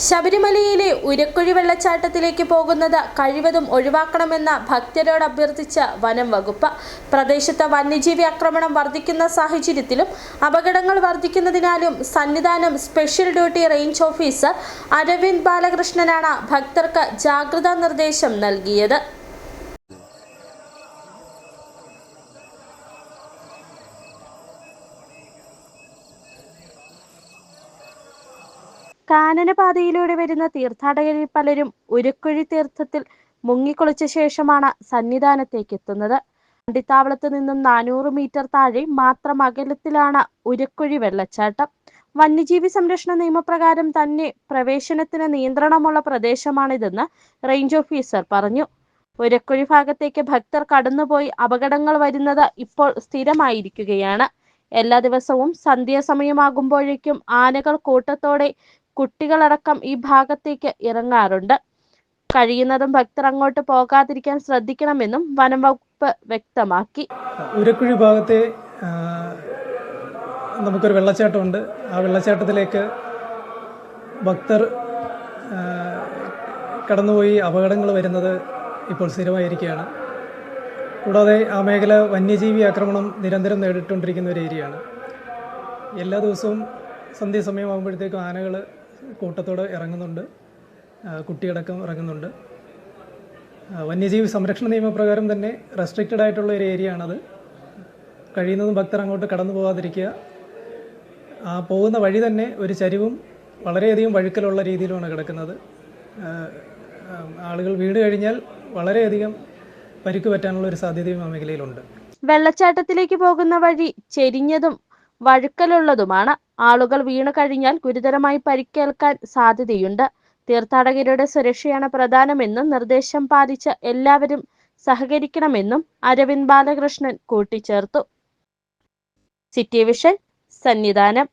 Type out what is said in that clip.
ശബരിമലയിലെ ഉരക്കുഴി വെള്ളച്ചാട്ടത്തിലേക്ക് പോകുന്നത് കഴിവതും ഒഴിവാക്കണമെന്ന ഭക്തരോട് അഭ്യർത്ഥിച്ച വനം വകുപ്പ്. പ്രദേശത്ത് വന്യജീവി ആക്രമണം വർദ്ധിക്കുന്ന സാഹചര്യത്തിലും അപകടങ്ങൾ വർദ്ധിക്കുന്നതിനാലും Sannidhanam special duty range officer Aravind ബാലകൃഷ്ണനാണ് ഭക്തർക്ക് ജാഗ്രതാ നിർദ്ദേശം നൽകിയത്. കാനനപാതയിലൂടെ വരുന്ന തീർത്ഥാടകരിൽ പലരും ഉരക്കുഴി തീർത്ഥത്തിൽ മുങ്ങിക്കുളിച്ച ശേഷമാണ് സന്നിധാനത്തേക്ക് എത്തുന്നത്. വണ്ടിത്താവളത്ത് നിന്നും 400 മീറ്റർ താഴെ മാത്രം അകലത്തിലാണ് ഉരക്കുഴി വെള്ളച്ചാട്ടം. വന്യജീവി സംരക്ഷണ നിയമപ്രകാരം തന്നെ പ്രവേശനത്തിന് നിയന്ത്രണമുള്ള പ്രദേശമാണിതെന്ന് റേഞ്ച് ഓഫീസർ പറഞ്ഞു. ഉരക്കുഴി ഭാഗത്തേക്ക് ഭക്തർ കടന്നുപോയി അപകടങ്ങൾ വരുന്നത് ഇപ്പോൾ സ്ഥിരമായിരിക്കുകയാണ്. എല്ലാ ദിവസവും സന്ധ്യാസമയമാകുമ്പോഴേക്കും ആനകൾ കൂട്ടത്തോടെ കുട്ടികളടക്കം ഈ ഭാഗത്തേക്ക് ഇറങ്ങാറുണ്ട്. കഴിയുന്നതും ഭക്തർ അങ്ങോട്ട് പോകാതിരിക്കാൻ ശ്രദ്ധിക്കണമെന്നും വനം വകുപ്പ് വ്യക്തമാക്കി. ഉരക്കുഴി ഭാഗത്തെ നമുക്കൊരു വെള്ളച്ചാട്ടമുണ്ട്. ആ വെള്ളച്ചാട്ടത്തിലേക്ക് ഭക്തർ കടന്നുപോയി അപകടങ്ങൾ വരുന്നത് ഇപ്പോൾ സ്ഥിരമായിരിക്കുകയാണ്. കൂടാതെ ആ മേഖല വന്യജീവി ആക്രമണം നിരന്തരം നേരിട്ടുകൊണ്ടിരിക്കുന്ന ഒരു ഏരിയയാണ്. എല്ലാ ദിവസവും സന്ധ്യാസമയമാകുമ്പോഴത്തേക്കും ആനകൾ കൂട്ടത്തോടെ ഇറങ്ങുന്നുണ്ട്, കുട്ടിയടക്കം ഇറങ്ങുന്നുണ്ട്. വന്യജീവി സംരക്ഷണ നിയമപ്രകാരം തന്നെ റെസ്ട്രിക്റ്റഡ് ആയിട്ടുള്ള ഒരു ഏരിയ ആണത്. കഴിയുന്നതും ഭക്തർ അങ്ങോട്ട് കടന്നു പോകാതിരിക്കുക. ആ പോകുന്ന വഴി തന്നെ ഒരു ചരിവും വളരെയധികം വഴുക്കലുള്ള രീതിയിലുമാണ് കിടക്കുന്നത്. ആളുകൾ വീണ് കഴിഞ്ഞാൽ വളരെയധികം പരിക്ക് പറ്റാനുള്ള ഒരു സാധ്യതയും ആ മേഖലയിലുണ്ട്. വെള്ളച്ചാട്ടത്തിലേക്ക് പോകുന്ന വഴി ചെരിഞ്ഞതും വഴുക്കലുള്ളതുമാണ്. ആളുകൾ വീണു കഴിഞ്ഞാൽ ഗുരുതരമായി പരിക്കേൽക്കാൻ സാധ്യതയുണ്ട്. തീർത്ഥാടകരുടെ സുരക്ഷയാണ് പ്രധാനമെന്നും നിർദ്ദേശം പാലിച്ച് എല്ലാവരും സഹകരിക്കണമെന്നും അരവിന്ദ് ബാലകൃഷ്ണൻ കൂട്ടിച്ചേർത്തു. City vision, Sannidhanam.